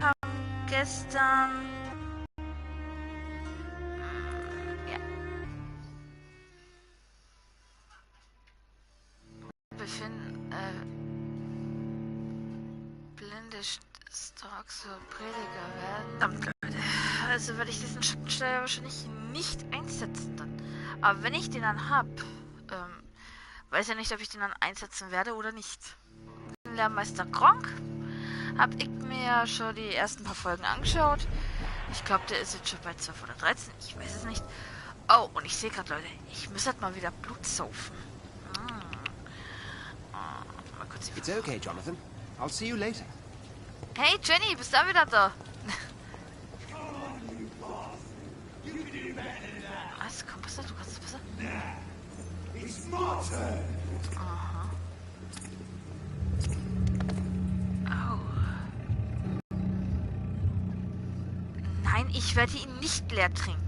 haben gestern... Ja. Befinden, blinde Storks so Prediger werden. Verdammt, Leute. Also werde ich diesen Schattensteller wahrscheinlich nicht einsetzen dann. Aber wenn ich den dann hab, weiß ja nicht, ob ich den dann einsetzen werde oder nicht. Lehrmeister Gronk hab ich mir schon die ersten paar Folgen angeschaut. Ich glaube, der ist jetzt schon bei 12 oder 13. Ich weiß es nicht. Oh, und ich sehe gerade, Leute, ich muss halt mal wieder Blut saufen. Mal kurz It's okay, Jonathan. I'll see you later. Hey, Jenny, bist du wieder da? Was? Komm, besser, du kannst es besser. Aha. Oh. Nein, ich werde ihn nicht leer trinken.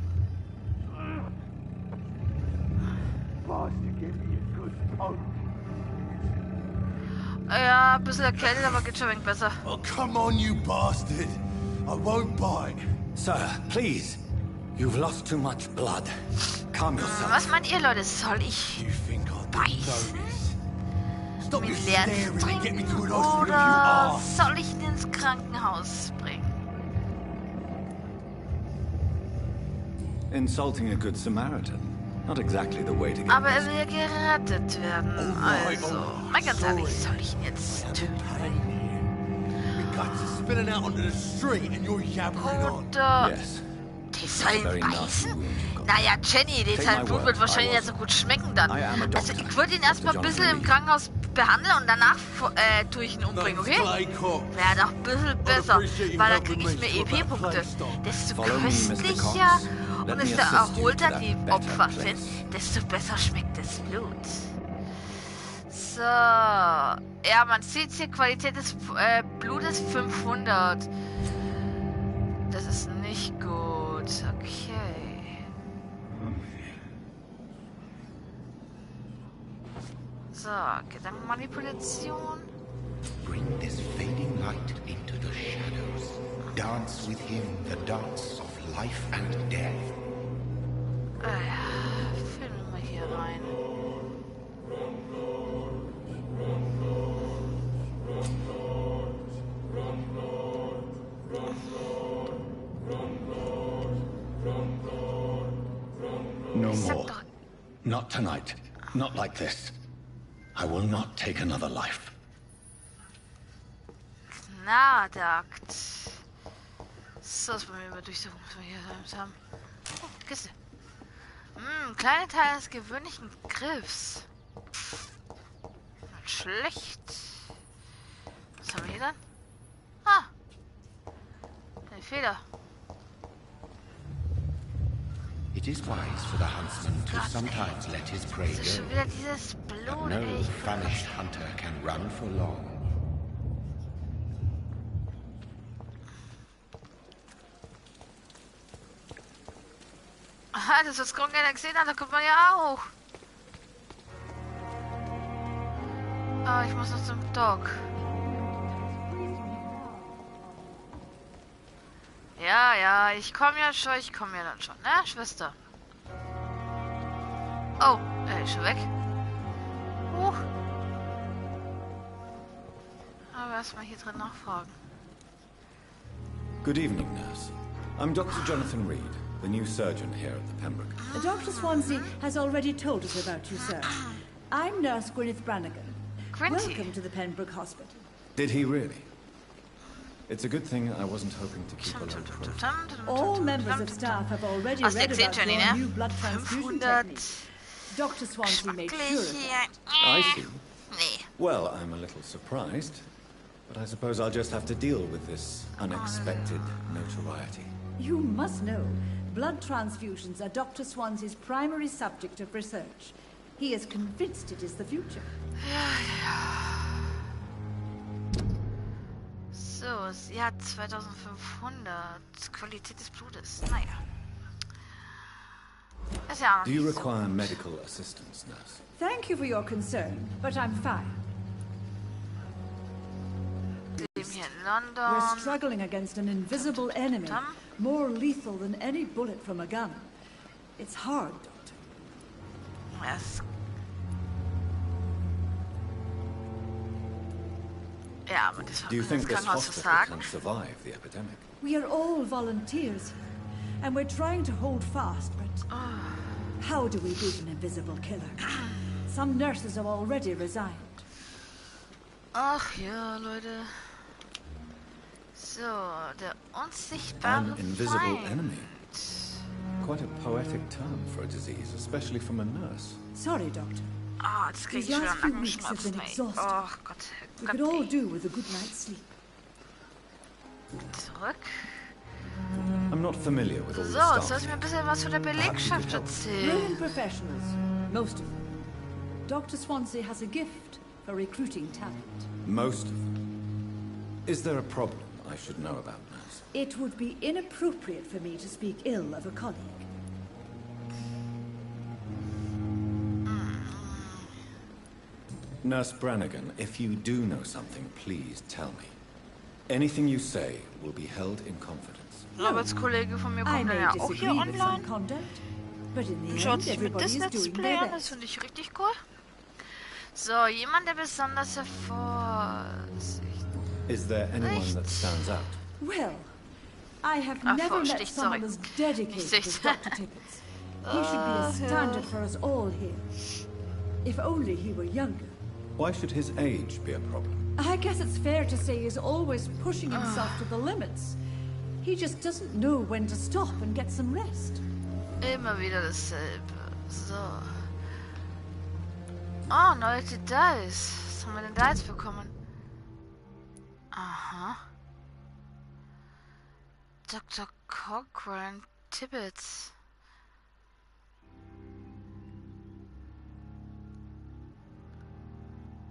Ja, ein bisschen erkältet, aber geht schon ein wenig besser. Oh, come on, you bastard. I won't bite. Sir, please. You've lost too much blood. Calm yourself. Was meint ihr, Leute? Soll ich You think I beißen? Stop Mit you leer staring and get me to trinken? an hospital, you Oder arse. soll ich ihn ins Krankenhaus bringen? Insulting a good Samaritan. Not exactly the way to get Aber er this. will ja gerettet werden. Also, mal ganz ehrlich, soll ich ihn jetzt töten? My guts are spilling out onto the street and you're yabbering on. Oder... Yes. Die soll ihn Very nasty beißen? wound you've got. Naja, Jenny, Take sein my Blut word, wird I wahrscheinlich nicht so wasn't. gut schmecken dann. I am a Also doctor, ich würde ihn erstmal ein Dr. bisschen im Jonathan Krankenhaus behandeln und danach tue ich ihn umbringen, okay? Wäre doch ein bisschen besser, weil dann kriege ich mehr EP-Punkte. Desto Follow me, Mr. köstlicher Cox. und Let me desto assist you to erholter that die better Opfer place. sind, desto besser schmeckt das Blut. So, ja, man sieht hier, Qualität des Blutes 500. Das ist nicht gut, okay. So, Gedankenmanipulation. Bring this fading light into the shadows. Dance with him the dance of life and death. Filmen wir hier rein. No Ich sag more. doch, Not tonight. Not like this. I will not take another life. Gnadakt. So, das wollen wir mal durchsuchen, was wir hier haben. Oh, Kiste. Kleine Teil des gewöhnlichen Griffs. Nicht schlecht. Was haben wir hier dann? Ah! Ein Feder. It is wise for the huntsman to Gott, sometimes let his prey Das ist schon go, wieder dieses but Blut, no ey. famished hunter can run for long. Aha, das was Gronk einer gesehen hat, da kommt man ja auch. Ah, ich muss noch zum Doc. Ja, ich komme ja dann schon, ne, Schwester? Oh, ist schon weg. Aber erstmal hier drin nachfragen. Good evening, nurse. I'm Dr. Jonathan Reed, the new surgeon here at the Pembroke. Dr. Swansea has already told us about you, sir. I'm Nurse Gwyneth Brannigan. Grinty. Welcome to the Pembroke Hospital. Did he really? It's a good thing I wasn't hoping to keep a low profile. All members of staff have already Hast du read gesehen, about Jenny, your ne? new blood transfusion 500 technique. Dr. Swansea made sure of Geschmacklich that. hier. I see. Nee. Well, I'm a little surprised, but I suppose I'll just have to deal with this unexpected notoriety. You must know, blood transfusions are Dr. Swansea's primary subject of research. He is convinced it is the future. So, sie hat 2500. Qualität des Blutes. Naja. Ist ja auch noch Do you nicht so. require medical assistance, nurse? Thank you for your concern, but I'm fine. Wir leben hier in London. We're struggling against an invisible enemy, more lethal than any bullet from a gun. It's hard, Doctor. Yes. Ja, aber das Do you think this Krankenhaus hospital versagen? can survive the epidemic? We are all volunteers here, and we're trying to hold fast, but how do we beat an invisible killer? Some nurses have already resigned. Ach ja, Leute. So, der unsichtbare An invisible Feind. enemy. Quite a poetic term for a disease, especially from a nurse. Sorry, Doctor. Ah, jetzt krieg ich These wieder last few weeks have Nackenschmerzen, been ey. exhausting. Ach Gott, We Gott, could all ey. do with a good night's sleep. Zurück. I'm not familiar with all So, the jetzt staff. sollst du mir ein bisschen was von der Belegschaft erzählen. Brilliant professionals, most of them. Dr. Swansea has a gift for recruiting talent. Most of them. Is there a problem I should know about, nurse? It would be inappropriate for me to speak ill of a colleague. Nurse Brannigan, if you do know something, please tell me. Anything you say will be held in confidence. Ein Arbeitskollege von mir I kommt may dann ja auch hier disagree with some online. conduct, but in the Schaut end, sich mit everybody das is Let's doing Play their an, das best. finde ich richtig cool. So, jemand, der besonders hervorsichtig. Is there anyone that stands out? Well, I have Ah, never met Vorsicht, someone sorry. as dedicated Nicht as Sicht. Dr. Tippett. He should be a standard for us all here. If only he were younger. Why should his age be a problem? I guess it's fair to say he's always pushing himself to the limits. He just doesn't know when to stop and get some rest. Immer wieder dasselbe. So. Oh, neue Details. Was haben wir denn da jetzt bekommen? Aha. Dr. Cochrane Tibbets.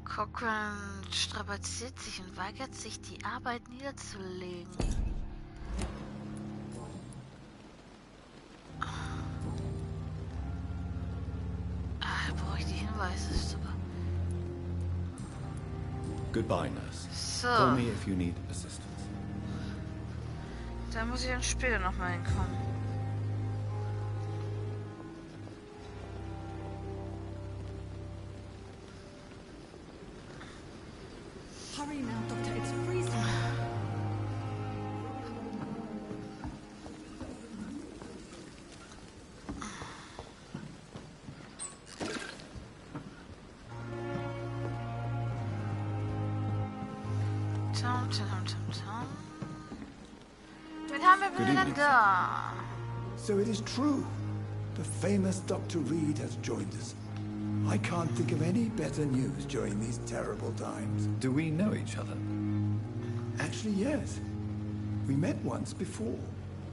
Cochrane strapaziert sich und weigert sich, die Arbeit niederzulegen. Da brauche ich die Hinweise. Super. Goodbye, nurse. So, Call me if you need assistance. da muss ich dann später nochmal hinkommen. Hurry now, Doctor. It's freezing. Tom, Tom, Tom, Tom. Wen haben wir Good denn evening, da? So it is true. The famous Dr. Reed has joined us. I can't think of any better news during these terrible times. Do we know each other? Actually, yes. We met once before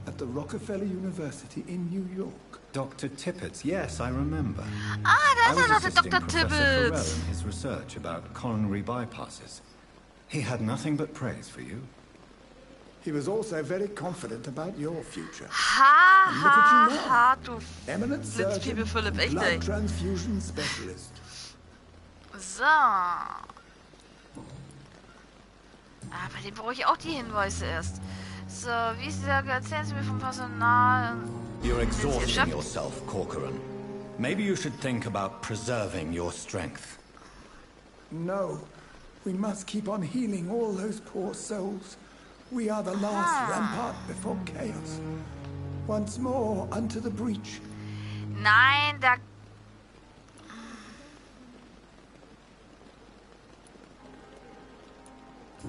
at the Rockefeller University in New York. Dr. Tippett, yes, I remember. Ah, da I ist er doch, was der assisting Dr. Professor Farrell Tibbets. in his research about coronary bypasses. He had nothing but praise for you. He was also very confident about your future. Ha, And look at ha, you now. ha, du Eminent surgeon, Blitzpiepe Philipp, echt, ey. blood transfusion specialist. So. Ah, bei dem brauche ich auch die Hinweise erst. So, wie ist die Lage? Erzählen Sie mir vom Personal. You're Chef? exhausting yourself, Corcoran. Maybe you should think about preserving your strength. No, we must keep on healing all those poor souls. We are the last rampart before chaos. Once more unto the breach. Nein, da.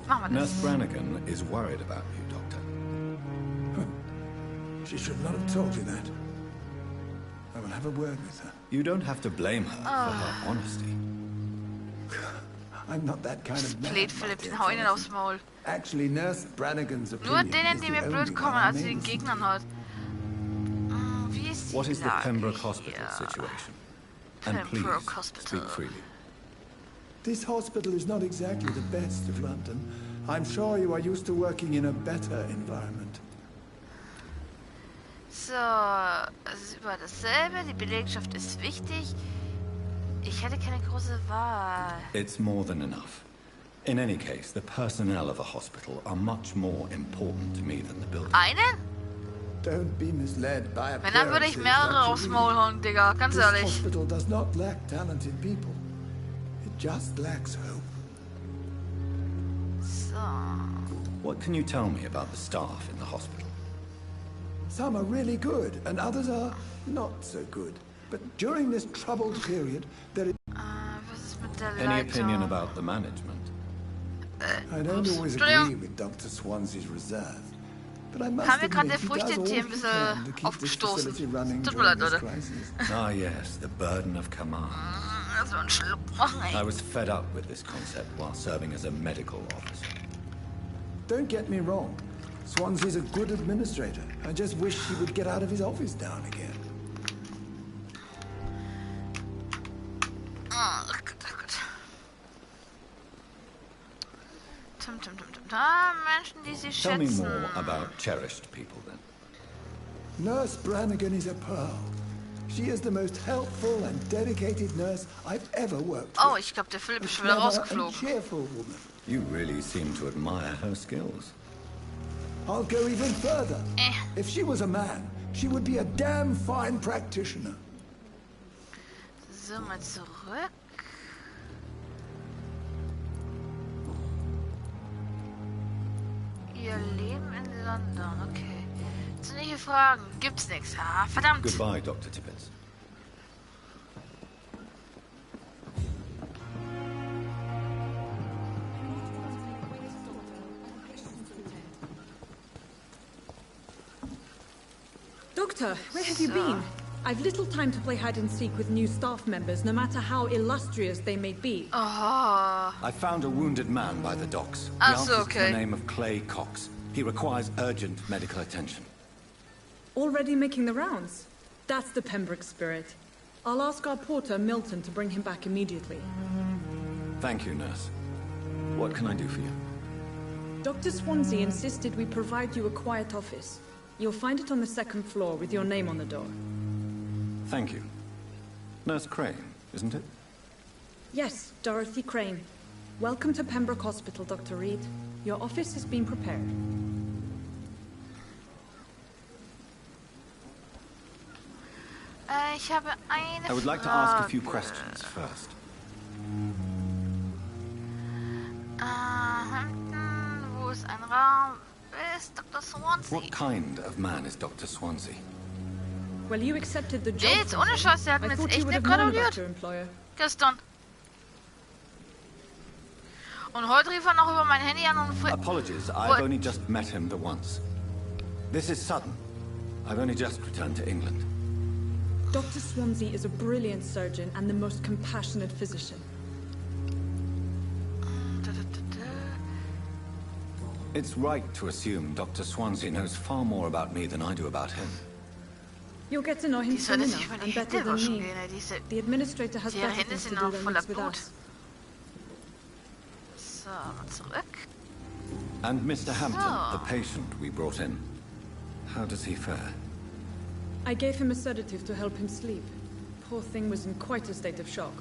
Machen wir Nurse das. Brannigan is worried about you, Doctor. She should not have told you that. I will have a word with her. You don't have to blame her for her honesty. I'm not that kind of man. Fleht my Philipp, dear den hau ihnen Jonathan. aufs Maul. Actually, Nurse Brannigan's Nur opinion denen, is die the mir only blöd one kommen, I als may den listen Gegnern halt. Wie ist die What is the Lage Pembroke Hospital hier? situation? And please, Pembroke Hospital. speak freely. This hospital is not exactly the best of London. I'm sure you are used to working in a better environment. So, es ist über dasselbe. Die Belegschaft ist wichtig. Ich hätte keine große Wahl. It's more than enough. In any case, the personnel of a hospital are much more important to me than the building. Einen? Don't be misled by Wenn, dann würde ich appearances, mehrere Dr. aufs Reed. Maul hauen, Digga. Ganz This ehrlich. hospital does not lack talented people. It just lacks hope. So. What can you tell me about the staff in the hospital? Some are really good, and others are not so good. But during this troubled period, there is... Was ist mit der Any Leitung? opinion about the management? I don't always Entschuldigung. agree with Dr. Swansea's reserve. But I must Haben wir gerade admit, der he does all Früchtetier ein he bisschen can to keep this aufgestoßen. facility running Tut mir during leid, this Leute. crisis. Ah yes, the burden of command. So einen Schluck machen, I ey. was fed up with this concept while serving as a medical officer. Don't get me wrong. Swansea's a good administrator. I just wish he would get out of his office down again. Oh Gott, oh Gott. Menschen, die sie Tell me schätzen. more about cherished people then. Nurse Brannigan is a pearl. She is the most helpful and dedicated nurse I've ever worked Oh, with. ich glaube, der Philipp A ist schon wieder clever and rausgeflogen. cheerful woman. You really seem to admire her skills. I'll go even further. Eh. If she was a man, she would be a damn fine practitioner. So, mal zurück. Ihr Leben in London, okay. Ziemliche Fragen. Gibt's nichts. Ah, verdammt. Goodbye, Dr. Tibbets. Doctor, where have you been? I've little time to play hide and seek with new staff members, no matter how illustrious they may be. Oh. I found a wounded man by the docks. He That's answers to okay. the name of Clay Cox. He requires urgent medical attention. Already making the rounds? That's the Pembroke spirit. I'll ask our porter, Milton, to bring him back immediately. Thank you, nurse. What can I do for you? Dr. Swansea insisted we provide you a quiet office. You'll find it on the second floor with your name on the door. Thank you. Nurse Crane, isn't it? Yes, Dorothy Crane. Welcome to Pembroke Hospital, Dr. Reed. Your office has been prepared. Ich habe eine I would like to ask a few questions first. Wo ist ein Raum? Wer ist Dr. Swansea? What kind of man is Dr. Swansea? Well, you accepted the job. Jetzt, ohne Scheiß, der hat I mir jetzt thought you echt would nicht have known about gratuliert. your employer. Gestern. Und heute rief er noch über mein Handy an und... Apologies, I've only just met him the once. This is sudden. I've only just returned to England. Dr. Swansea is a brilliant surgeon and the most compassionate physician. It's right to assume Dr. Swansea knows far more about me than I do about him. You'll get to know him Die soll soon jetzt nicht enough über die and better Hände than waschen me. gehen, ey, diese... The administrator has Die better Hände things to sind do noch than voller mix with Blut. us. So, mal zurück. And Mr. Hampton, So. the patient we brought in. How does he fare? I gave him a sedative to help him sleep. Poor thing was in quite a state of shock.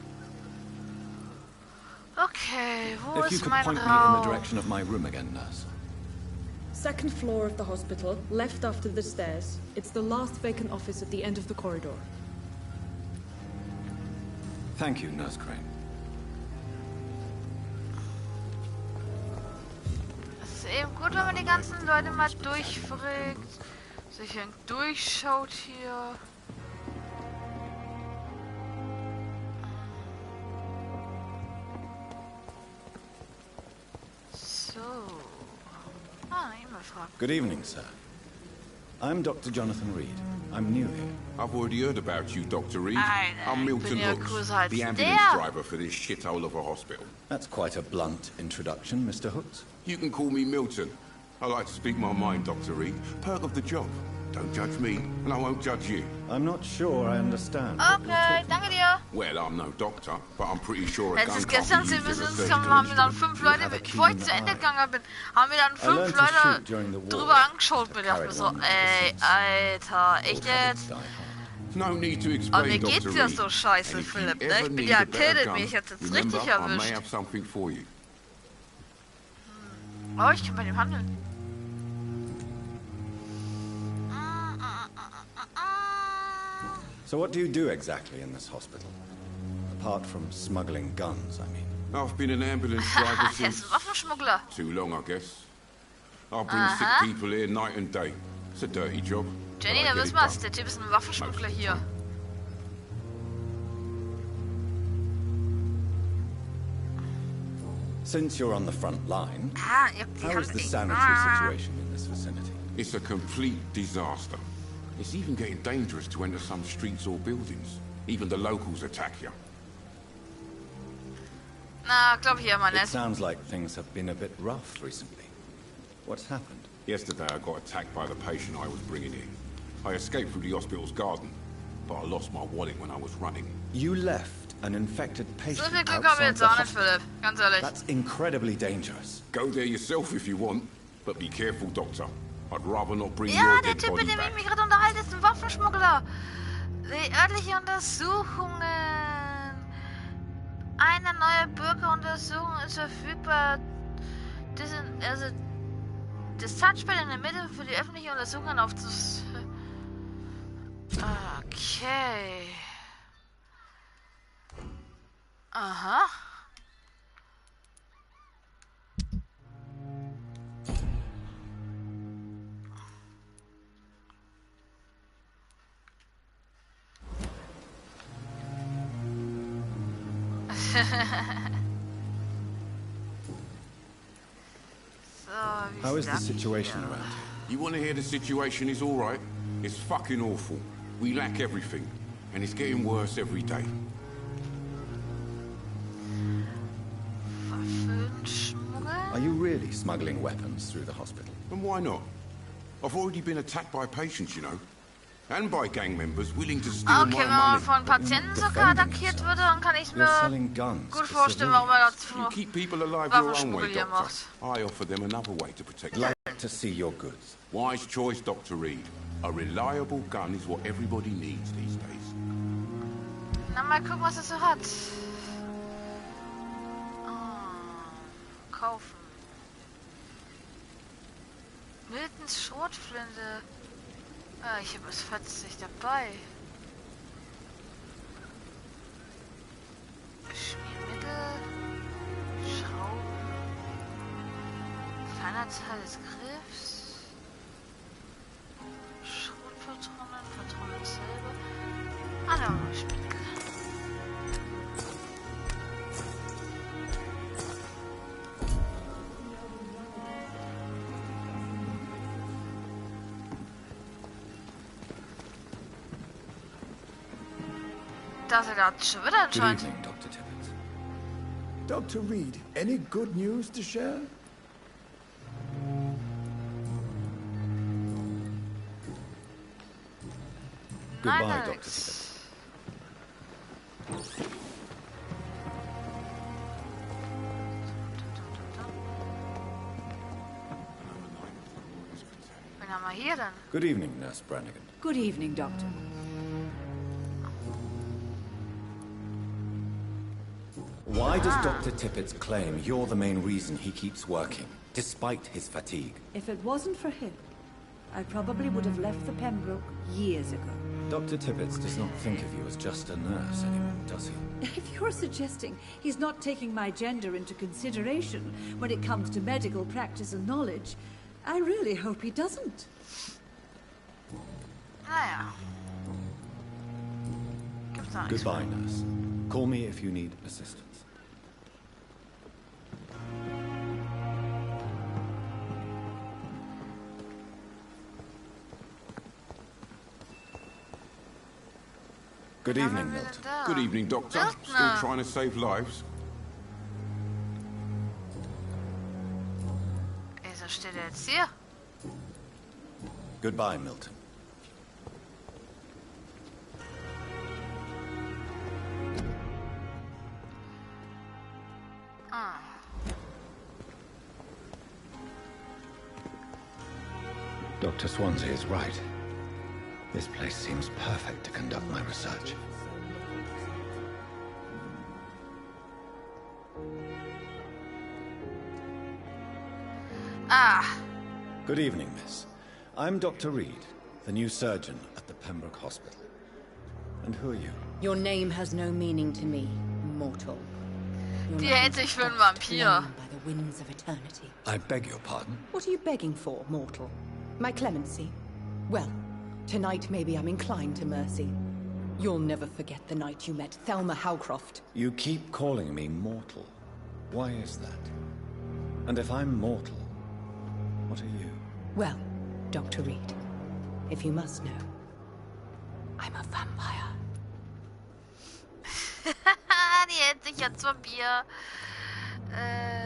Okay, wo If you ist could mein point me in the Raum? direction of my room again, nurse. Second floor of the hospital, left after the stairs. It's the last vacant office at the end of the corridor. Thank you, Nurse Crane. Es ist eben gut, wenn man die ganzen Leute mal durchfragt. Sich durchschaut hier. So. E-Mail-Fragen. Good evening, sir. I'm Dr. Jonathan Reed. I'm new here. I've already heard about you, Dr. Reed. Alter, I'm ich Milton bin ja Hooks, größer als the ambulance der. driver for this shithole of a hospital. That's quite a blunt introduction, Mr. Hooks. You can call me Milton. I like to speak my mind, Dr. Reed. Perk of the job. Don't judge me, and I won't judge you. I'm not sure I understand. what you're Okay, talking danke dir. Well, I'm no doctor, but I'm pretty sure a Als gun es can't gestern be sehen used as müssen, a es surgical haben wir dann instrument. 5 Leute, have a bevor ich keen zu Ende eye. gegangen bin, haben wir dann 5 learned to Leute shoot during the war. drüber angeschaut und dachte mir so, Alter, echt jetzt? Die hard. No need to Aber explain, mir Dr. geht's Reed. ja so scheiße, And if you Philipp, ne? ever Ich bin need ja a better erkältet, gun, mich hat's jetzt remember, richtig I may erwischt. have something for you. Oh, ich kann bei dem handeln. So what do you do exactly in this hospital? Apart from smuggling guns, I mean. I've been an ambulance driver Der since... ist ein Waffenschmuggler. Too long, I guess. I bring sick people here night and day. It's a dirty job. Jenny, da wissen wir's. Der Typ ist ein Waffenschmuggler hier. Since you're on the front line, Ah, how is the sanitary situation in this vicinity? It's a complete disaster. It's even getting dangerous to enter some streets or buildings. Even the locals attack you. Na, glaub hier mal It nicht. sounds like things have been a bit rough recently. What's happened? Yesterday I got attacked by the patient I was bringing in. I escaped through the hospital's garden, but I lost my wallet when I was running. You left an infected So patient viel Glück haben wir outside jetzt the auch nicht, hospital. Philipp. Ganz ehrlich. That's incredibly dangerous. Go there yourself if you want, but be careful, Doctor. I'd rather not bring Ja, your der dead Typ, body mit dem ich back. mich gerade unterhalte, ist ein Waffenschmuggler. Die örtliche Untersuchungen. Eine neue Bürgeruntersuchung ist verfügbar. Das Touchpad in der Mitte für die öffentliche Untersuchung aufzus... Okay. Aha. How is the situation around here? You want to hear the situation is all right? It's fucking awful. We lack everything, and it's getting worse every day. Are you really smuggling weapons through the hospital? And why not? I've already been attacked by patients, you know. And by gang members willing to steal Okay, wenn man my money. von Patienten sogar attackiert würde, dann kann ich You're mir selling guns gut to vorstellen, warum er You dazu keep people alive your own way, Waffenschmuggel hier Doctor. macht. I offer them another way to protect Like them. to see your goods. Wise choice, Dr. Reed. A reliable gun is what everybody needs these days. Na, mal gucken, was er so hat. Kaufen. Miltons Schrotflinte. Ah, ich habe es 40 dabei. Schmiermittel. Schrauben. Kleiner Teil des Griffs. Schrotpatronen, Patronen selber. Ah, da haben wir Schmiermittel. Das ist ja schon wieder Good anscheinend. evening, Dr. Tippett. Dr. Reed, any good news to share? Goodbye, Nein, Dr. Alex. Tippett. Wen haben wir hier denn? Good evening, Nurse Brannigan. Good evening, Doctor. Why does Dr. Tippett's claim you're the main reason he keeps working, despite his fatigue? If it wasn't for him, I probably would have left the Pembroke years ago. Dr. Tippett does not think of you as just a nurse anymore, does he? If you're suggesting he's not taking my gender into consideration when it comes to medical practice and knowledge, I really hope he doesn't. Naja. Gibt's da nichts. Goodbye, nurse. Call me if you need assistance. Good evening, Milton. Good evening, Doctor. Milton. Still trying to save lives? Wieso steht er jetzt hier? Goodbye, Milton. Dr. Swansea is right. This place seems perfect to conduct my research. Ah. Good evening, miss. I'm Dr. Reed, the new surgeon at the Pembroke Hospital. And who are you? Your name has no meaning to me, mortal. Die hält sich für einen Vampir. By the winds of eternity. I beg your pardon? What are you begging for, mortal? My clemency? Well, tonight maybe I'm inclined to mercy. You'll never forget the night you met Thelma Howcroft. You keep calling me mortal. Why is that? And if I'm mortal, what are you? Well, Dr. Reed, if you must know, I'm a vampire. Die hält sich als Vampir.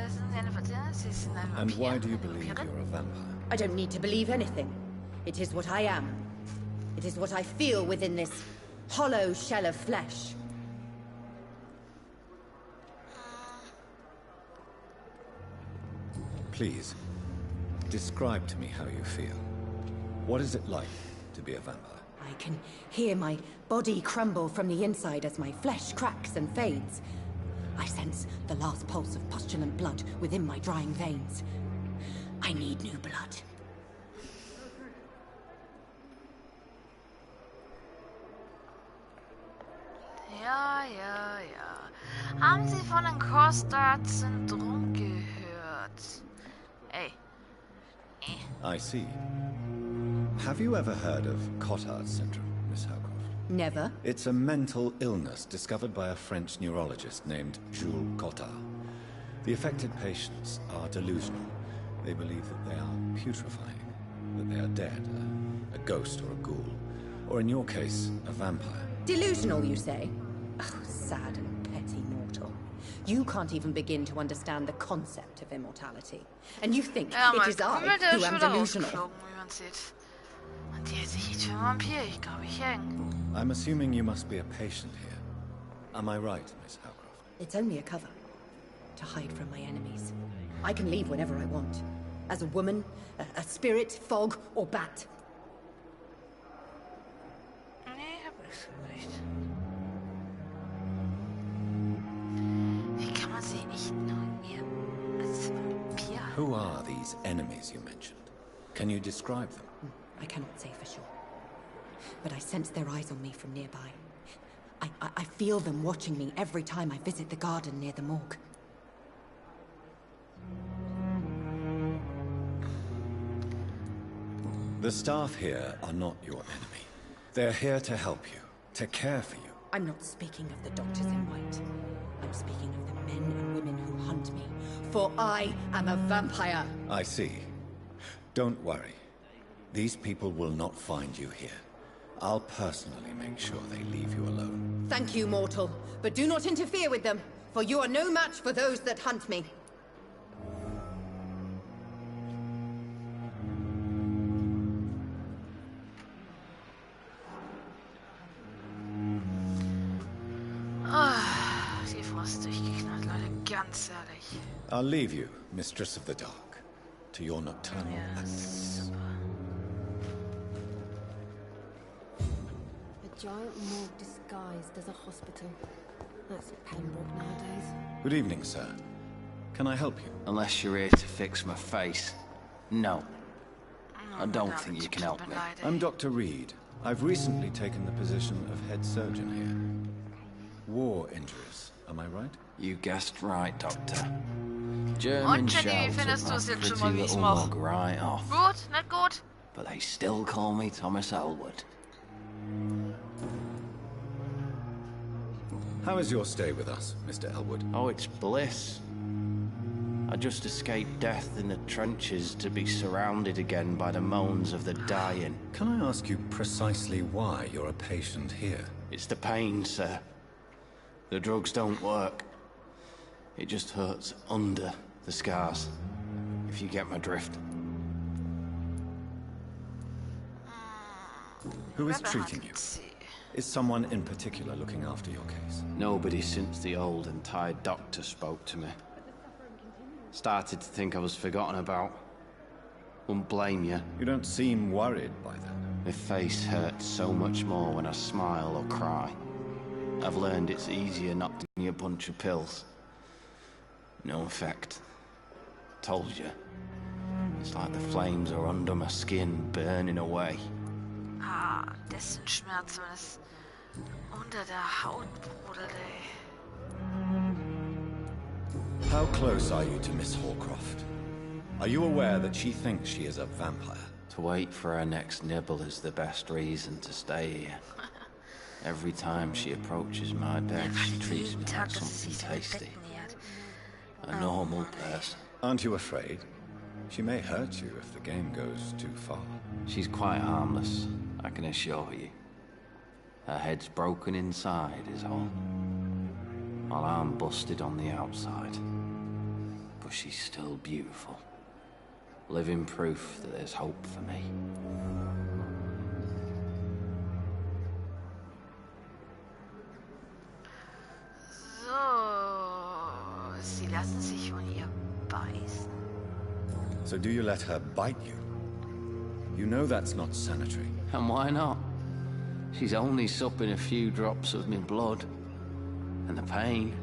Sind Sie eine Vampire? Sie sind ein Vampir. And why do you believe you're a vampire? I don't need to believe anything. It is what I am. It is what I feel within this hollow shell of flesh. Please, describe to me how you feel. What is it like to be a vampire? I can hear my body crumble from the inside as my flesh cracks and fades. I sense the last pulse of pustulant blood within my drying veins. I need new blood. Ja, ja, ja. Haben Sie von dem Costard-Syndrom gehört? Ey. I see. Have you ever heard of Cotard syndrome, Miss Howcroft? Never. It's a mental illness discovered by a French neurologist named Jules Cotard. The affected patients are delusional. They believe that they are putrefying, that they are dead, a ghost or a ghoul, or in your case, a vampire. Delusional, you say? Oh, sad and petty mortal. You can't even begin to understand the concept of immortality. And you think it is I who am delusional. Und die hält sich für einen Vampir, ich glaube, ich häng. I'm assuming you must be a patient here. Am I right, Miss Howcroft? It's only a cover. To hide from my enemies. I can leave whenever I want. As a woman, a spirit, fog, or bat. Nee, ich hab nichts gesagt. Wie kann man sie ignorieren als Vampir? Who are these enemies you mentioned? Can you describe them? I cannot say for sure. But I sense their eyes on me from nearby. I feel them watching me every time I visit the garden near the morgue. The staff here are not your enemy. They're here to help you, to care for you. I'm not speaking of the doctors in white. I'm speaking of the men and women who hunt me. For I am a vampire. I see. Don't worry. These people will not find you here. I'll personally make sure they leave you alone. Thank you, mortal. But do not interfere with them, for you are no match for those that hunt me. Die Frau ist durchgeknallt, Leute, ganz ehrlich. I'll leave you, Mistress of the Dark, to your nocturnal antics. A giant morgue disguised as a hospital. That's Pembroke nowadays. Good evening, sir. Can I help you? Unless you're here to fix my face. No. I don't think you can help me. I'm Dr. Reed. I've recently taken the position of head surgeon here. War injuries, am I right? You guessed right, Doctor. German Und Jenny, wie shells findest took du es my jetzt schon pretty mal, wie ich's little mach? mug right off. Gut, nicht gut? But they still call me Thomas Elwood. How is your stay with us, Mr. Elwood? Oh, it's bliss. I just escaped death in the trenches to be surrounded again by the moans of the dying. Can I ask you precisely why you're a patient here? It's the pain, sir. The drugs don't work. It just hurts under the scars, if you get my drift. Who is treating you? Is someone in particular looking after your case? Nobody since the old and tired doctor spoke to me. Started to think I was forgotten about. Wouldn't blame you. You don't seem worried by that. My face hurts so much more when I smile or cry. I've learned it's easier not to give me a bunch of pills. No effect. Told you. It's like the flames are under my skin, burning away. Ah, dessen Schmerz, wenn es unter der Haut brodelt, ey. How close are you to Miss Horcroft? Are you aware that she thinks she is a vampire? To wait for her next nibble is the best reason to stay here. Every time she approaches my bed, she treats me like something tasty. A normal person. Aren't you afraid? She may hurt you if the game goes too far. She's quite harmless, I can assure you. Her head's broken inside is all. While I'm busted on the outside. But she's still beautiful. Living proof that there's hope for me. So, sie lassen sich von ihr beißen. So do you let her bite you? You know that's not sanitary. And why not? She's only supping a few drops of me blood. And the pain,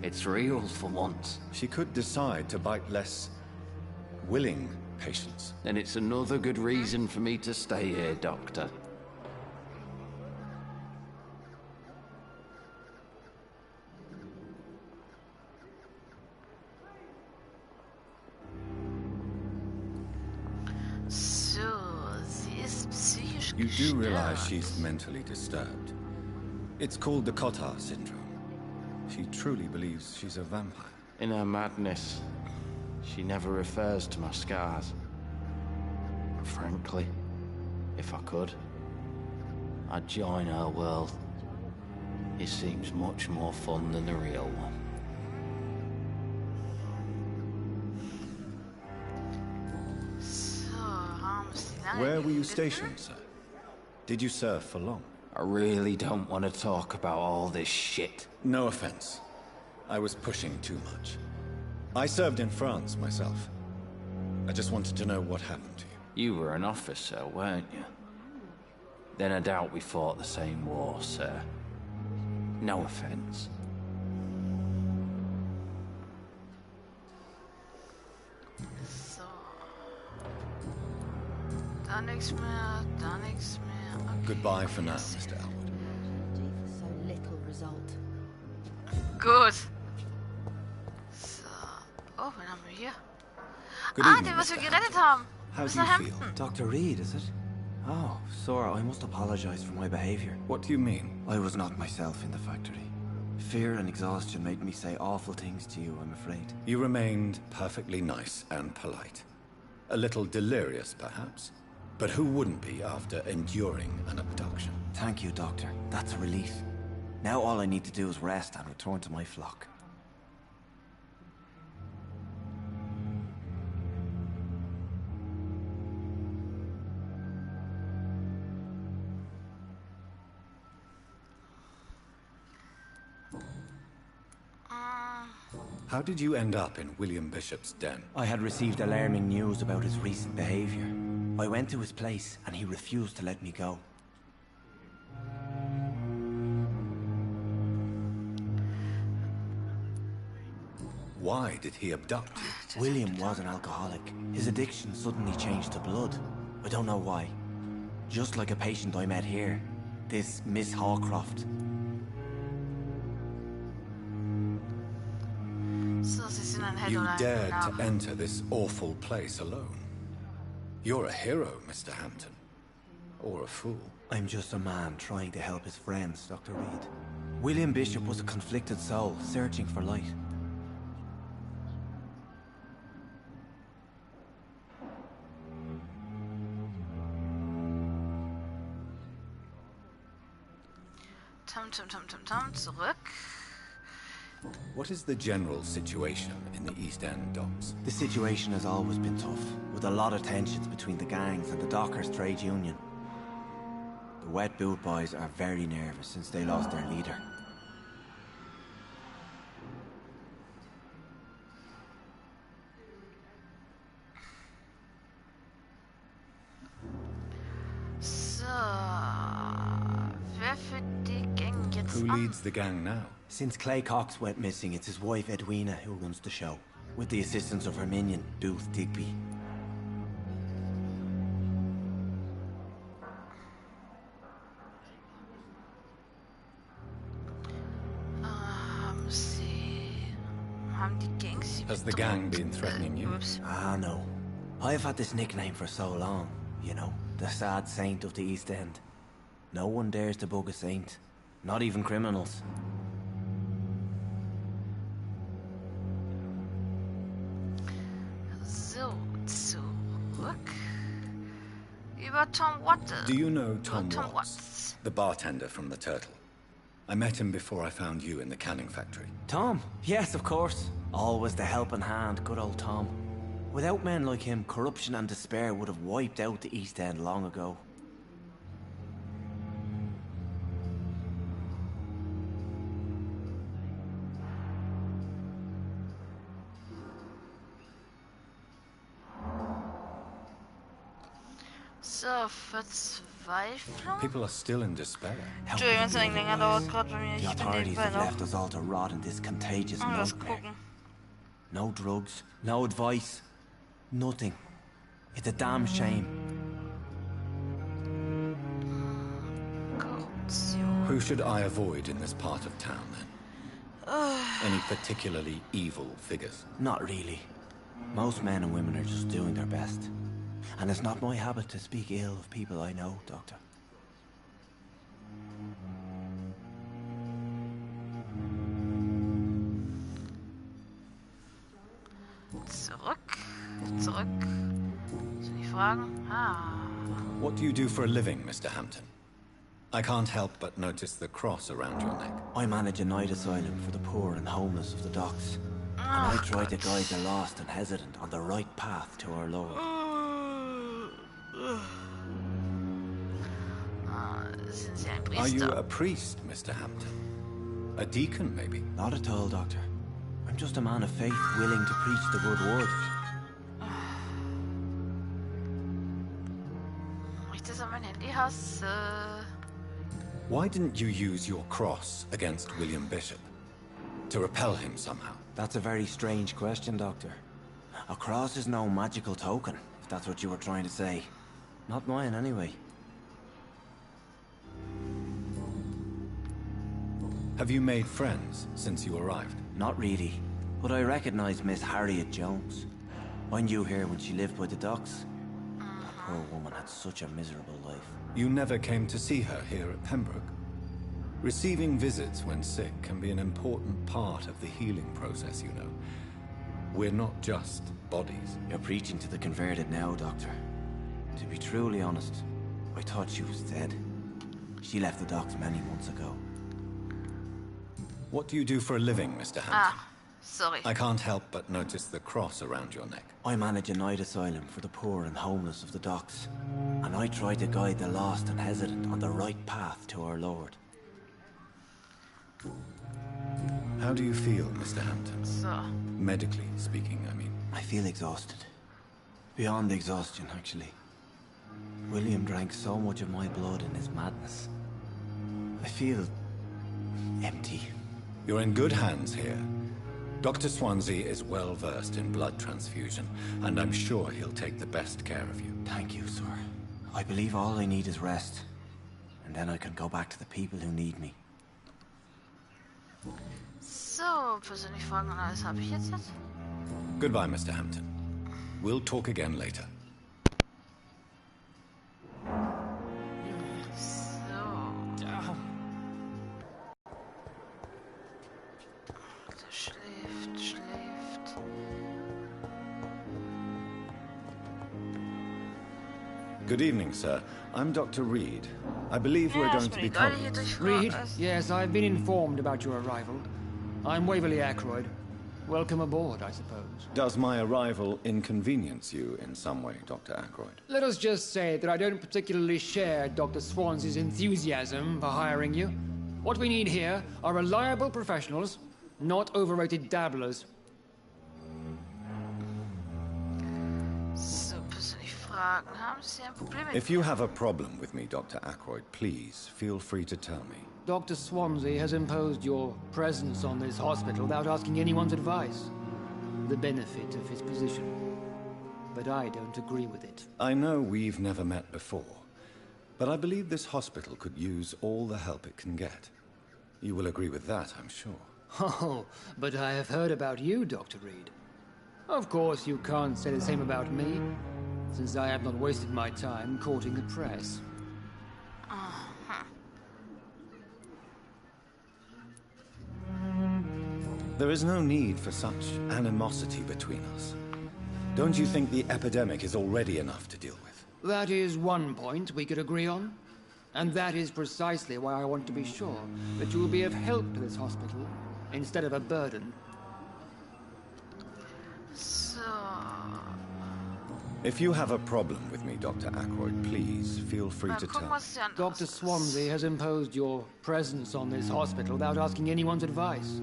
it's real for once. She could decide to bite less willing patients. Then it's another good reason for me to stay here, Doctor. You do realize she's mentally disturbed. It's called the Cotard syndrome. She truly believes she's a vampire. In her madness, she never refers to my scars. Frankly, if I could, I'd join her world. It seems much more fun than the real one. Where were you stationed, sir? Did you serve for long? I really don't want to talk about all this shit. No offense. I was pushing too much. I served in France myself. I just wanted to know what happened to you. You were an officer, weren't you? Then I doubt we fought the same war, sir. No offense. So. Da nichts mehr, da nichts mehr. Okay. Goodbye for now, Mr. Elwood. So little result. Gut. So. Oh, wen haben wir hier? Good Ah, evening, den, was wir Mr. gerettet Hampton. haben. How do Mr. you Hampton. feel? Dr. Reed, is it? Oh, Sora, I must apologize for my behavior. What do you mean? I was not myself in the factory. Fear and exhaustion made me say awful things to you, I'm afraid. You remained perfectly nice and polite. A little delirious, perhaps. But who wouldn't be after enduring an abduction? Thank you, Doctor. That's a relief. Now all I need to do is rest and return to my flock. How did you end up in William Bishop's den? I had received alarming news about his recent behavior. I went to his place and he refused to let me go. Why did he abduct you? William was an alcoholic. His addiction suddenly changed to blood. I don't know why. Just like a patient I met here. This Miss Hawcroft. So, sie sind ein Held You oder ein dared Narr. to enter this awful place alone. You're a hero, Mr. Hampton. Or a fool. I'm just a man trying to help his friends, Dr. Reed. William Bishop was a conflicted soul, searching for light. Zurück. What is the general situation in the East End docks? The situation has always been tough, with a lot of tensions between the gangs and the Dockers trade union. The Wet Boot Boys are very nervous since they lost their leader. So, wer führt die Gang jetzt Who an? leads the gang now? Since Clay Cox went missing, it's his wife Edwina who runs the show, with the assistance of her minion, Booth Digby. Has the gang been threatening you? Ah, no. I've had this nickname for so long, you know, the sad saint of the East End. No one dares to bug a saint, not even criminals. So, zurück. Über Tom Watts. Do you know Tom Watts? The bartender from the Turtle. I met him before I found you in the canning factory. Tom? Yes, of course. Always the helping hand, good old Tom. Without men like him, corruption and despair would have wiped out the East End long ago. So, Verzweiflung? People are still in despair. Entschuldigung, es ein länger dauert gerade bei mir. The Ich bin authorities nebenbei have noch. left us all to rot in this contagious Lass nightmare. gucken. No drugs, no advice, nothing. It's a damn shame. Who should I avoid in this part of town, then? Any particularly evil figures? Not really. Most men and women are just doing their best. And it's not my habit to speak ill of people I know, Doctor. Zurück. Sind die Fragen? What do you do for a living, Mr. Hampton? I can't help but notice the cross around your neck. I manage a night asylum for the poor and homeless of the docks. And I try to guide the lost and hesitant on the right path to our Lord. Sind Sie ein Priester? Are you a priest, Mr. Hampton? A deacon, maybe? Not at all, Doctor. I'm just a man of faith willing to preach the good word. Ich das an mein Handy hasse. Why didn't you use your cross against William Bishop? To repel him somehow? That's a very strange question, Doctor. A cross is no magical token, if that's what you were trying to say. Not mine, anyway. Have you made friends since you arrived? Not really, but I recognize Miss Harriet Jones. I knew her when she lived by the docks. That poor woman had such a miserable life. You never came to see her here at Pembroke? Receiving visits when sick can be an important part of the healing process, you know. We're not just bodies. You're preaching to the converted now, Doctor. To be truly honest, I thought she was dead. She left the docks many months ago. What do you do for a living, Mr. Hampton? Sorry. I can't help but notice the cross around your neck. I manage a night asylum for the poor and homeless of the docks. And I try to guide the lost and hesitant on the right path to our Lord. How do you feel, Mr. Hampton? So. Medically speaking, I mean. I feel exhausted. Beyond exhaustion, actually. William drank so much of my blood in his madness. I feel empty. You're in good hands here. Dr. Swansea is well versed in blood transfusion, and I'm sure he'll take the best care of you. Thank you, sir. I believe all I need is rest. And then I can go back to the people who need me. So, persönliche Fragen und alles habe ich jetzt. Goodbye, Mr. Hampton. We'll talk again later. Schläft. Good evening, sir. I'm Dr. Reed. I believe we're going to be colleagues. Reed? Yes, I've been informed about your arrival. I'm Waverly Ackroyd. Welcome aboard, I suppose. Does my arrival inconvenience you in some way, Dr. Ackroyd? Let us just say that I don't particularly share Dr. Swansea's enthusiasm for hiring you. What we need here are reliable professionals, not overrated dabblers. So, persönliche Fragen. Haben Sie ein Problem mit If you have a problem with me, Dr. Ackroyd, please feel free to tell me. Dr. Swansea has imposed your presence on this hospital without asking anyone's advice. The benefit of his position. But I don't agree with it. I know we've never met before, but I believe this hospital could use all the help it can get. You will agree with that, I'm sure. Oh, but I have heard about you, Dr. Reed. Of course, you can't say the same about me, since I have not wasted my time courting the press. There is no need for such animosity between us. Don't you think the epidemic is already enough to deal with? That is one point we could agree on. And that is precisely why I want to be sure that you will be of help to this hospital instead of a burden. So. If you have a problem with me, Dr. Ackroyd, please feel free to tell me. Dr. Swansea has imposed your presence on this hospital without asking anyone's advice.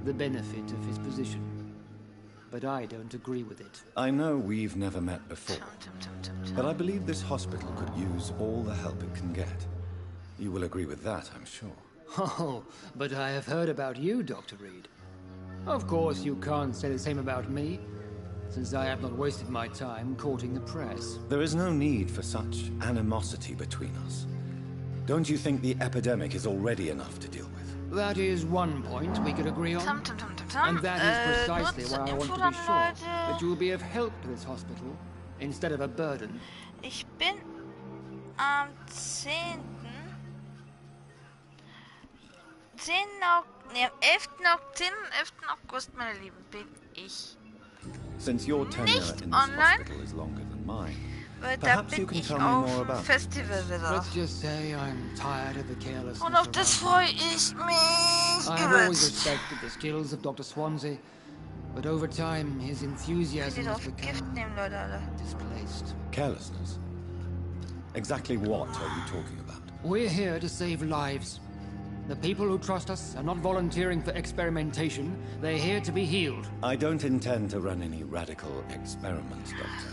The benefit of his position. But I don't agree with it. I know we've never met before, but I believe this hospital could use all the help it can get. You will agree with that, I'm sure. Oh, but I have heard about you, Dr. Reed. Of course, you can't say the same about me, since I have not wasted my time courting the press. There is no need for such animosity between us. Don't you think the epidemic is already enough to deal with? That is one point we could agree on. And that is precisely why I want to be sure that you will be of help to this hospital instead of a burden. Ich bin am 10. 11. August, meine Lieben, bin ich Since your tenure in this hospital is longer than mine, weil da perhaps you bin can ich tell me auf more dem about it. Festival wieder. Let's just say I'm tired of the carelessness. Und auf das freue ich mich I have always übelst. respected the skills of Dr. Swansea, but over time his enthusiasm Die has auf become Gift nehmen, Leute, alle. displaced. Carelessness? Exactly what are you talking about? We're here to save lives. The people who trust us are not volunteering for experimentation. They're here to be healed. I don't intend to run any radical experiments, Doctor.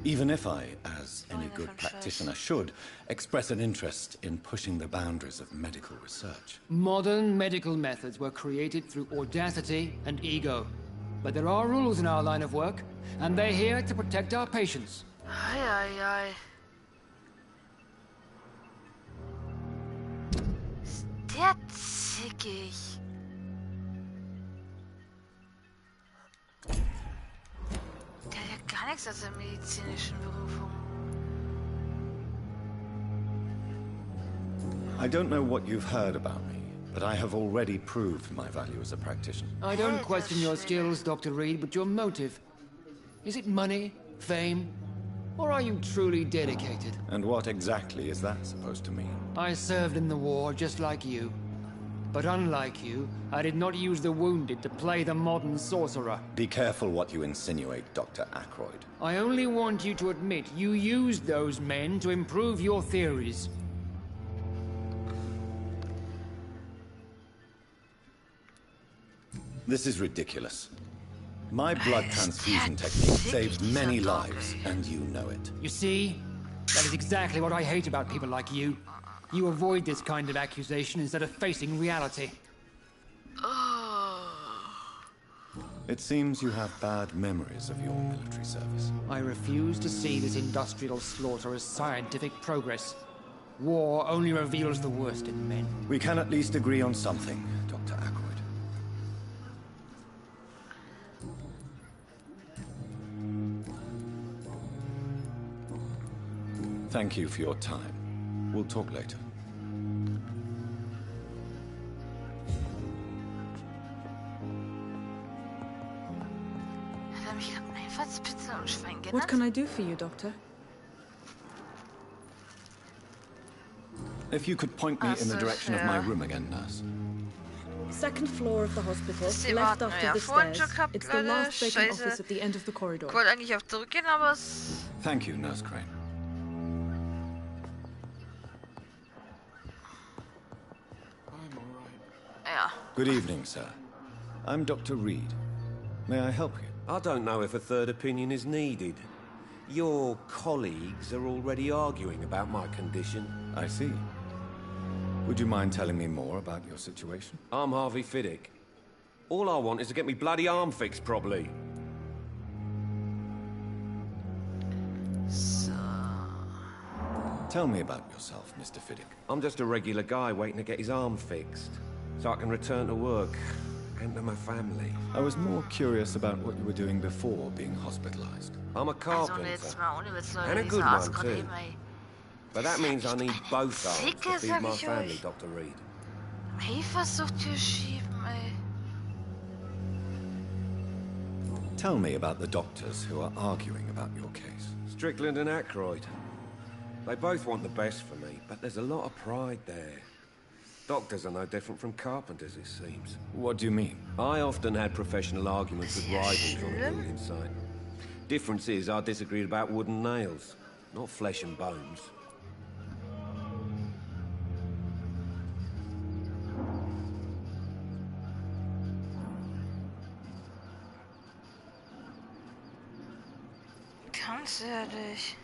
Even if I, as any good practitioner should, express an interest in pushing the boundaries of medical research. Modern medical methods were created through audacity and ego. But there are rules in our line of work, and they're here to protect our patients. Ai, ai, ai. Ist der zickig? Der hat ja gar nichts aus der medizinischen Berufung. I don't know what you've heard about me, but I have already proved my value as a practitioner. I don't question your skills, Dr. Reed, but your motive. Is it money, fame, or are you truly dedicated? And what exactly is that supposed to mean? I served in the war just like you. But unlike you, I did not use the wounded to play the modern sorcerer. Be careful what you insinuate, Dr. Ackroyd. I only want you to admit you used those men to improve your theories. This is ridiculous. My blood transfusion technique saved many lives, and you know it. You see? That is exactly what I hate about people like you. You avoid this kind of accusation instead of facing reality. It seems you have bad memories of your military service. I refuse to see this industrial slaughter as scientific progress. War only reveals the worst in men. We can at least agree on something, Dr. Ackroyd. Thank you for your time. We'll talk later. Hat er mich gerade Einfallspizza und Schwein genannt? What can I do for you, Doctor? If you could point me in the direction of my room again, nurse. Second floor of the hospital, System left hatten wir after ja the vorhin stairs. schon gehabt, It's the Leute. last vacant Scheiße. office at the end of the corridor. Ich wollte eigentlich auf zurückgehen, aber es... Thank you, Nurse Crane. Ja. Good evening, sir. I'm Dr. Reed. May I help you? I don't know if a third opinion is needed. Your colleagues are already arguing about my condition. I see. Would you mind telling me more about your situation? I'm Harvey Fiddick. All I want is to get me bloody arm fixed properly. So. Tell me about yourself, Mr. Fiddick. I'm just a regular guy waiting to get his arm fixed, so I can return to work. and to my family. I was more curious about what you were doing before being hospitalized. I'm a Also, carpenter. jetzt mal ohne Witz, And Leute, a dieser good Arzt one, gerade too. eben, ey. But that means I need both arms Zicke, to feed sag my ich family, euch. Dr. Reed. Eifersucht hier schieben, ey. Tell me about the doctors who are arguing about your case. Strickland and Aykroyd. They both want the best for me, but there's a lot of pride there. Doctors are no different from carpenters, it seems. What do you mean? I often had professional arguments with rivals on a building site. Difference is I disagreed about wooden nails, not flesh and bones. Ganz ehrlich.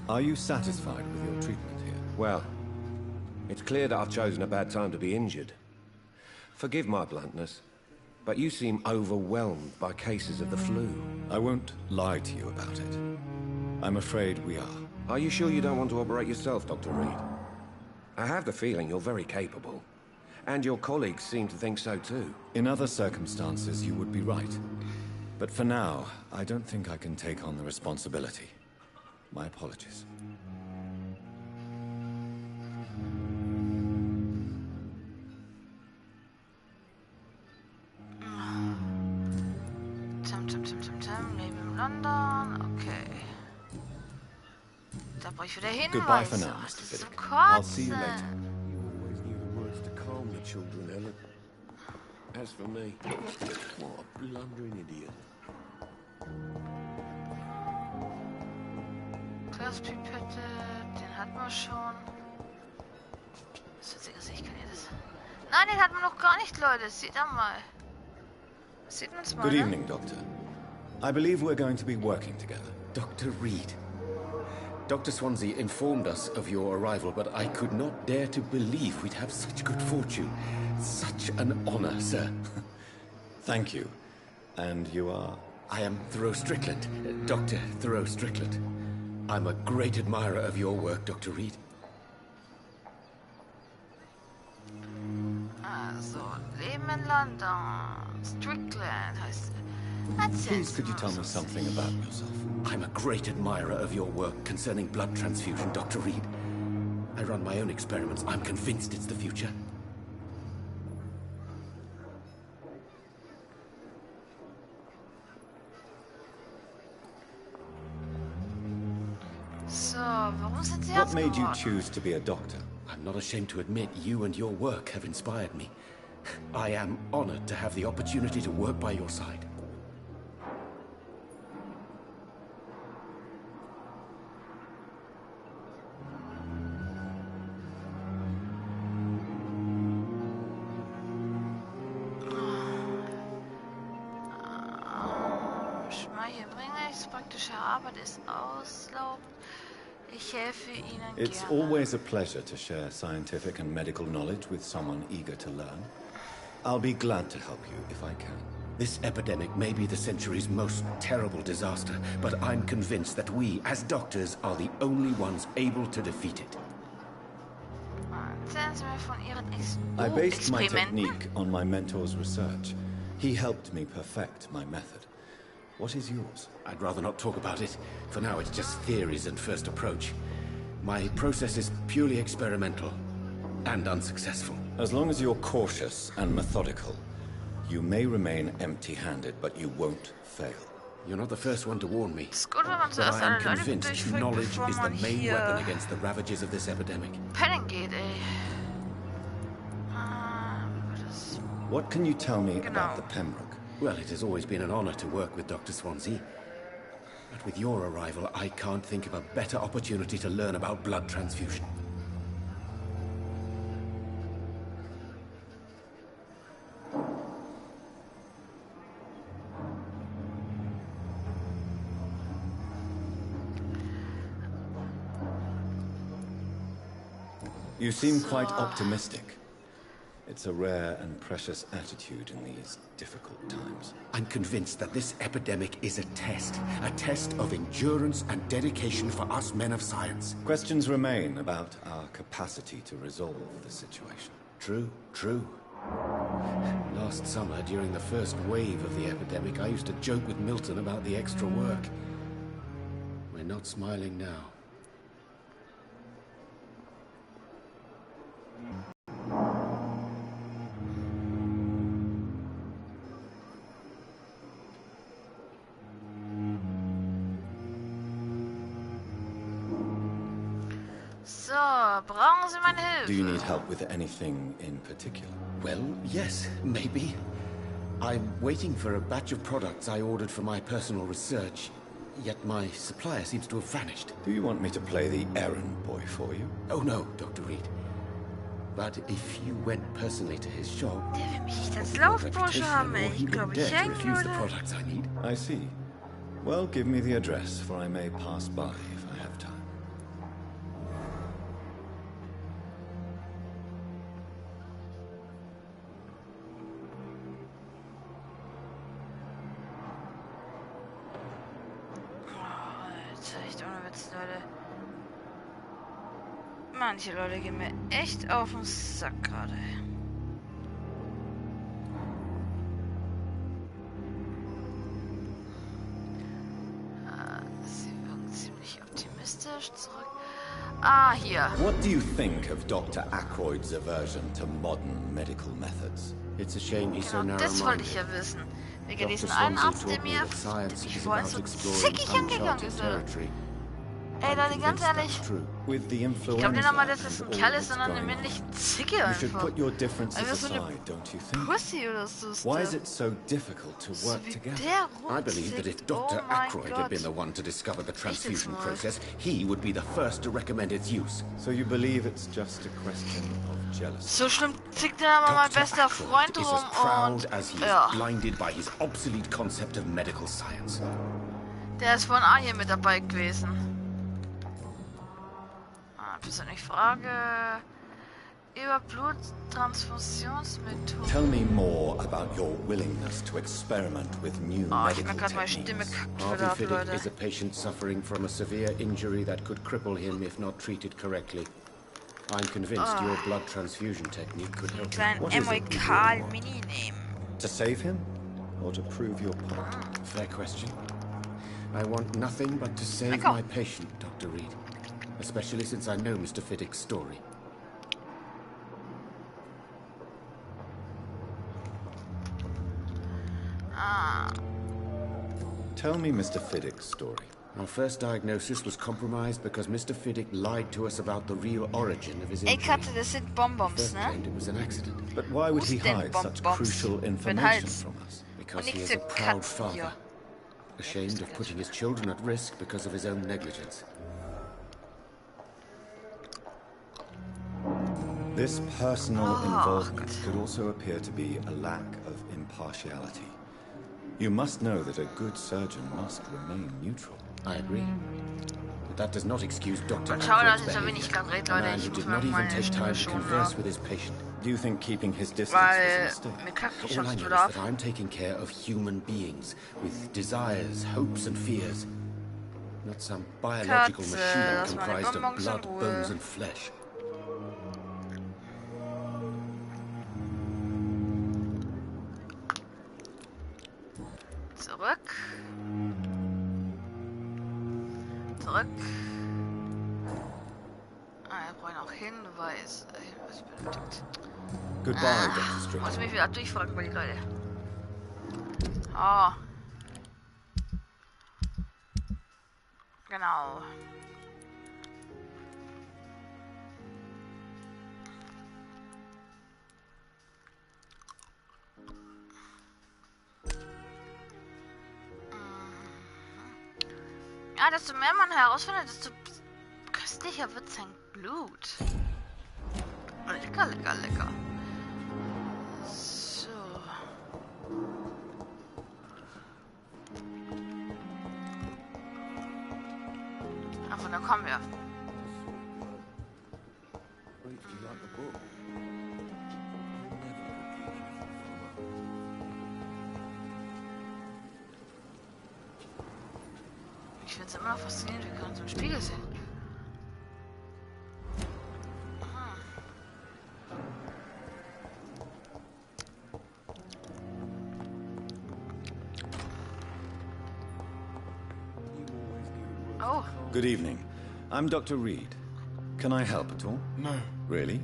Are you satisfied with your treatment here? Well, it's clear that I've chosen a bad time to be injured. Forgive my bluntness, but you seem overwhelmed by cases of the flu. I won't lie to you about it. I'm afraid we are. Are you sure you don't want to operate yourself, Dr. Reed? I have the feeling you're very capable. And your colleagues seem to think so too. In other circumstances, you would be right. But for now, I don't think I can take on the responsibility. My apologies. Leben in London, okay. Da brauche ich wieder Hinweise. Goodbye for now, Das Mr. ist so Fiddick. I'll see you kotzen. later. You always knew the words to calm the children, Ellen. As for me, what a blundering idiot. Glaspipette, den hatten wir schon. Das wird sicher, ich kann ja das. Nein, den hatten wir noch gar nicht, Leute. Seht ihr mal. Sieht man es mal. Good ne? evening, Doctor. I believe we're going to be working together. Dr. Reed. Dr. Swansea informed us of your arrival, but I could not dare to believe we'd have such good fortune. Such an honor, sir. Thank you. And you are? I am Thoreau Strickland, Dr. Thoreau Strickland. I'm a great admirer of your work, Dr. Reed. Also, Leben in London. Strickland heißt Please, could you tell me something about yourself? I'm a great admirer of your work concerning blood transfusion, Dr. Reed. I run my own experiments. I'm convinced it's the future. So, warum sind Sie What Arzt made you geworden? choose to be a doctor? I'm not ashamed to admit you and your work have inspired me. I am honored to have the opportunity to work by your side. Schmeichel bringt nichts, praktische Arbeit ist auslaugend. Ich helfe Ihnen It's gerne. always a pleasure to share scientific and medical knowledge with someone eager to learn. I'll be glad to help you if I can. This epidemic may be the century's most terrible disaster, but I'm convinced that we, as doctors, are the only ones able to defeat it. Erzählen Sie mir von Ihren I based my Experimenten. technique on my mentor's research. He helped me perfect my method. What is yours? I'd rather not talk about it. For now, it's just theories and first approach. My process is purely experimental and unsuccessful. As long as you're cautious and methodical, you may remain empty-handed, but you won't fail. You're not the first one to warn me. Es ist gut, wenn man But zuerst I am alle Leute convinced durchführt, knowledge bevor is the man main hier weapon against the ravages of this epidemic. pennen geht, ey. What can you tell me about the Pembroke? Well, it has always been an honor to work with Dr. Swansea. But with your arrival, I can't think of a better opportunity to learn about blood transfusion. You seem quite optimistic. It's a rare and precious attitude in these difficult times. I'm convinced that this epidemic is a test of endurance and dedication for us men of science. Questions remain about our capacity to resolve the situation. True, true. Last summer, during the first wave of the epidemic, I used to joke with Milton about the extra work. We're not smiling now. So, brauchen Sie meine Hilfe? Do you need help with anything in particular? Well, yes, maybe. I'm waiting for a batch of products I ordered for my personal research, yet my supplier seems to have vanished. Do you want me to play the errand boy for you? Oh no, Dr. Reed. But if you went personally to his shop, Der will mich nicht als Laufbursche haben, ey. Ich glaube, ich hänge, refuse the oder? products I need. I see. Well, give me the address, for I may pass by if I have time. Echt ohne Witz, Leute. Manche Leute gehen mir echt auf den Sack gerade. Sie wirken ziemlich optimistisch zurück. Ah, hier. What do you think of Dr. Ackroyd's aversion to modern medical methods? It's a shame he's so Genau, das wollte ich ja wissen. Wegen diesen einen Arzt, der mir vorhin so zickig angegangen ist, oder? Ey, Leute, ganz ehrlich, ich glaube nicht nochmal, dass das ein Kerl ist, sondern eine männliche Zicke einfach. Einfach so eine Pussy oder so. Why is it so difficult to work together? I believe that if Dr. Ackroyd had been the one to discover the transfusion process, he would be the first to recommend its use. So you believe it's just a question of jealousy? So schlimm zickt er aber mein bester Freund is rum as proud und as he ja. is blinded by his obsolete concept of medical science. Der ist von A hier mit dabei gewesen. Persönliche Frage über Bluttransfusionsmethoden. Tell me more about your willingness to experiment with new medical techniques. Harvey Fiddick is a patient suffering from a severe injury that could cripple him if not treated correctly. I'm convinced your blood transfusion technique could help him. Kleinen Emoikal-Mini nehmen. To save him, or to prove your point? Fair question. I want nothing but to save my patient, Dr. Reed. Especially since I know Mr. Fiddick's story. Tell me Mr. Fiddick's story. Our first diagnosis was compromised because Mr. Fiddick lied to us about the real origin of his injury. Ich hatte, das sind Bonbons, ne? It was an accident. But why would he hide such crucial information from us? Because he is a proud father, ashamed of putting his children at risk because of his own negligence. This personal involvement could also appear to be a lack of impartiality. You must know that a good surgeon must remain neutral. I agree. But that does not excuse Dr. Ackroyd's behavior. A man who did not even take time to converse with his patient. Do you think keeping his distance was a mistake? All I know is that I'm taking care of human beings with desires, hopes and fears. Not some biological machine comprised of blood, bones and flesh. Zurück. Zurück. Wir brauchen auch Hinweise. Was benötigt? Goodbye, Dr. Strickland. Muss ich mich wieder durchfragen bei die Leute. Oh. Genau. Ja, desto mehr man herausfindet, desto köstlicher wird sein Blut. Lecker, lecker, lecker. So. Von da kommen wir. Ich finde es immer noch faszinierend, wir können uns im Spiegel sehen. Oh. Good evening. I'm Dr. Reed. Can I help at all? No. Really?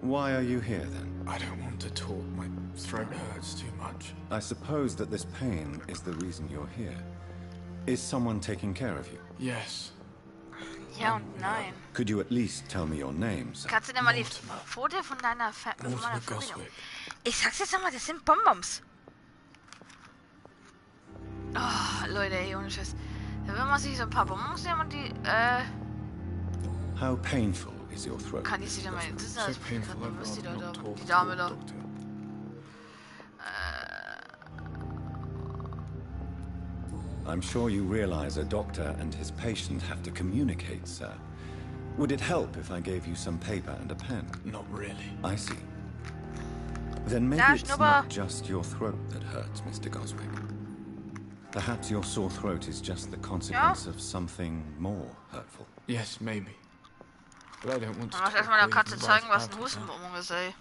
Why are you here then? I don't want to talk. My throat hurts too much. I suppose that this pain is the reason you're here. Is someone taking care of you? Yes. Ja und nein. Could you at least tell me your name, sir? Kannst du dir mal die Foto von deiner Familie? Ich sag's jetzt nochmal, das sind Bonbons. Oh, Leute, ey, ohne Scheiß. Da will man sich so ein paar Bonbons nehmen und die, How painful is your throat? Kann ich sie denn mal... Das ist alles painful, was die da, talk, die Dame da. I'm sure you realize a doctor and his patient have to communicate, sir. Would it help if I gave you some paper and a pen? Not really. I see. Then maybe it's not just your throat that hurts, Mr. Goswick. Perhaps your sore throat is just the consequence of something more hurtful. Yes, maybe. But I don't want to. Man muss erstmal der Katze zeigen, was ein Hustenbonbon ist, ey.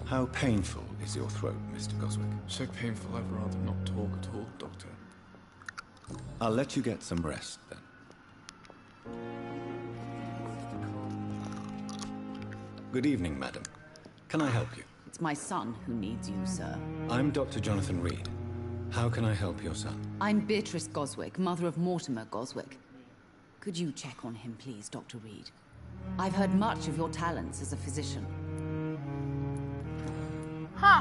How painful is your throat, Mr. Goswick? So painful, I'd rather not talk at all, Doctor. I'll let you get some rest, then. Good evening, madam. Can I help you? It's my son who needs you, sir. I'm Dr. Jonathan Reed. How can I help your son? I'm Beatrice Goswick, mother of Mortimer Goswick. Could you check on him, please, Dr. Reed? I've heard much of your talents as a physician. Huh.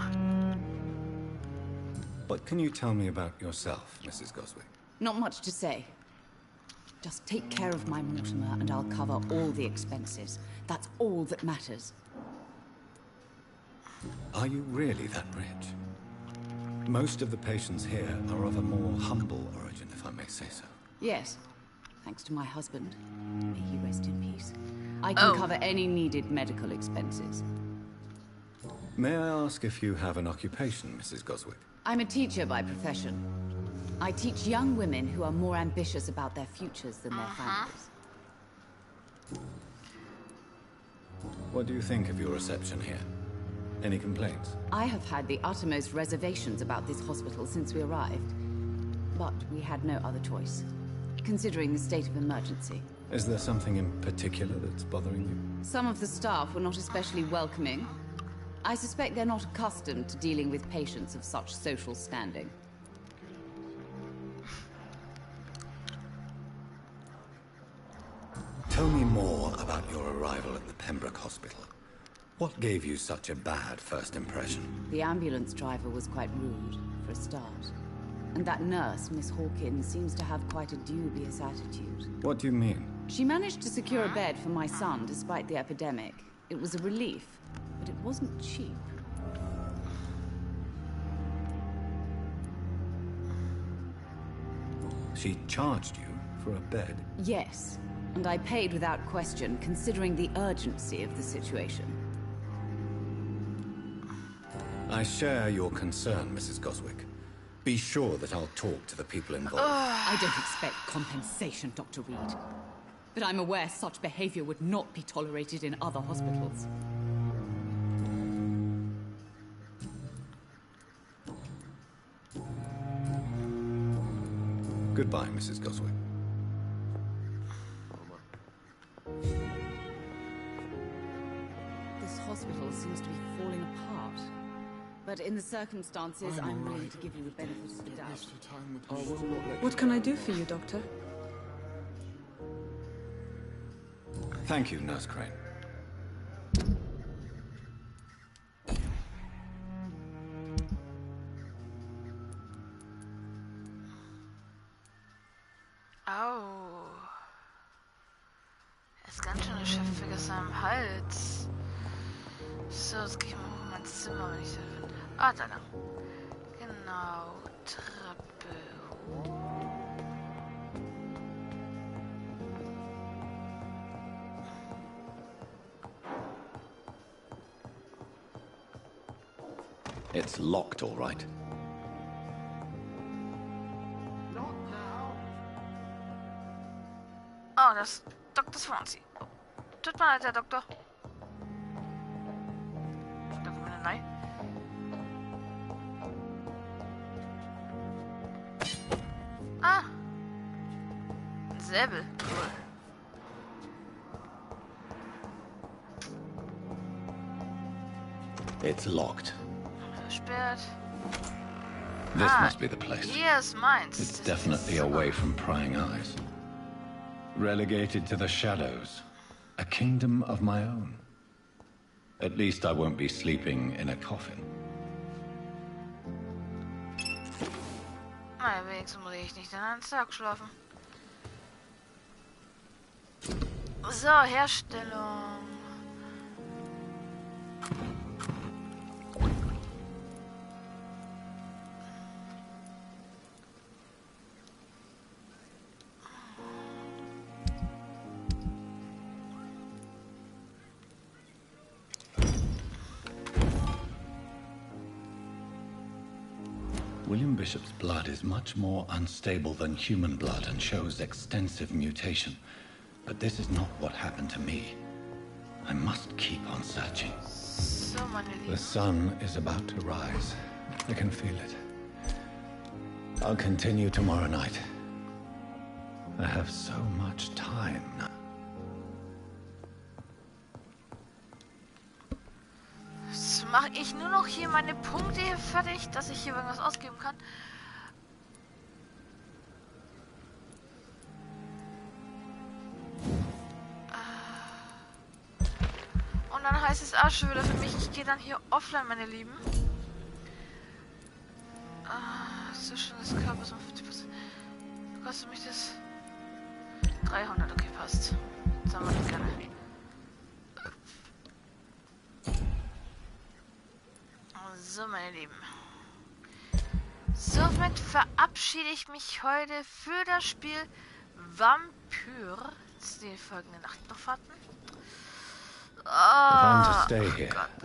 What can you tell me about yourself, Mrs. Goswick? Not much to say. Just take care of my Mortimer and I'll cover all the expenses. That's all that matters. Are you really that rich? Most of the patients here are of a more humble origin, if I may say so. Yes. Thanks to my husband. May he rest in peace. I can cover any needed medical expenses. May I ask if you have an occupation, Mrs. Goswick? I'm a teacher by profession. I teach young women who are more ambitious about their futures than their families. What do you think of your reception here? Any complaints? I have had the uttermost reservations about this hospital since we arrived. But we had no other choice, considering the state of emergency. Is there something in particular that's bothering you? Some of the staff were not especially welcoming. I suspect they're not accustomed to dealing with patients of such social standing. Tell me more about your arrival at the Pembroke Hospital. What gave you such a bad first impression? The ambulance driver was quite rude, for a start. And that nurse, Miss Hawkins, seems to have quite a dubious attitude. What do you mean? She managed to secure a bed for my son despite the epidemic. It was a relief, but it wasn't cheap. She charged you for a bed? Yes, and I paid without question, considering the urgency of the situation. I share your concern, Mrs. Goswick. Be sure that I'll talk to the people involved. I don't expect compensation, Dr. Reed. But I'm aware such behavior would not be tolerated in other hospitals. Goodbye, Mrs. Goswick. This hospital seems to be falling apart. But in the circumstances, I'm willing to give you the benefit of the doubt. What can I do for you, Doctor? Thank you, Nurse Crane. Au. Er ist ganz schön erschöpft aus seinem Hals. So, jetzt gehe ich mal in mein Zimmer, wenn ich da bin. Ah, da lang. Genau. Treppe hoch. It's locked, all right. Oh, das ist Dr. Swansea. Oh. Tut mir leid, Herr Doktor. Nein. Ah. Ein Säbel. Cool. It's locked. Versperrt. This must be the place. Hier ist meins. It's definitely away from prying eyes. Relegated to the shadows. A kingdom of my own. At least I won't be sleeping in a coffin. Na, wenigstens muss ich nicht in einen Sarg schlafen. So, Herstellung. William Bishop's blood is much more unstable than human blood and shows extensive mutation. But this is not what happened to me. I must keep on searching. The sun is about to rise. I can feel it. I'll continue tomorrow night. I have so much time now. Jetzt mache ich nur noch hier meine Punkte hier fertig, dass ich hier irgendwas ausgeben kann. Und dann heißt es auch schon wieder für mich, ich gehe dann hier offline, meine Lieben. So schön des Körpers um 50%. Kostet mich das 300, okay, passt. Das haben wir nicht gerne. So, meine Lieben. Somit verabschiede ich mich heute für das Spiel Vampyr. Die folgende Nacht noch warten.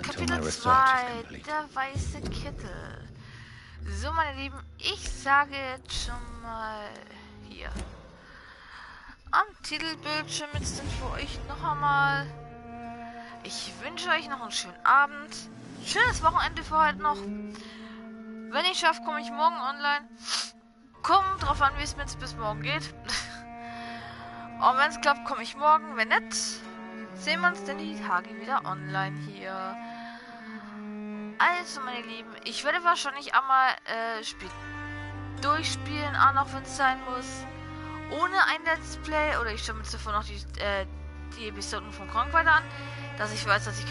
Kapitel 2, der weiße Kittel. So, meine Lieben, ich sage jetzt schon mal hier am Titelbildschirm jetzt sind für euch noch einmal. Ich wünsche euch noch einen schönen Abend. Schönes Wochenende für heute noch. Wenn ich schaffe, komme ich morgen online. Kommt drauf an, wie es mir jetzt bis morgen geht. Und wenn es klappt, komme ich morgen. Wenn nicht, sehen wir uns denn die Tage wieder online hier. Also, meine Lieben, ich werde wahrscheinlich einmal Spiel durchspielen, auch noch wenn es sein muss. Ohne ein Let's Play. Oder ich schaue mir zuvor noch die Episoden von Krank weiter an. Dass ich weiß, dass ich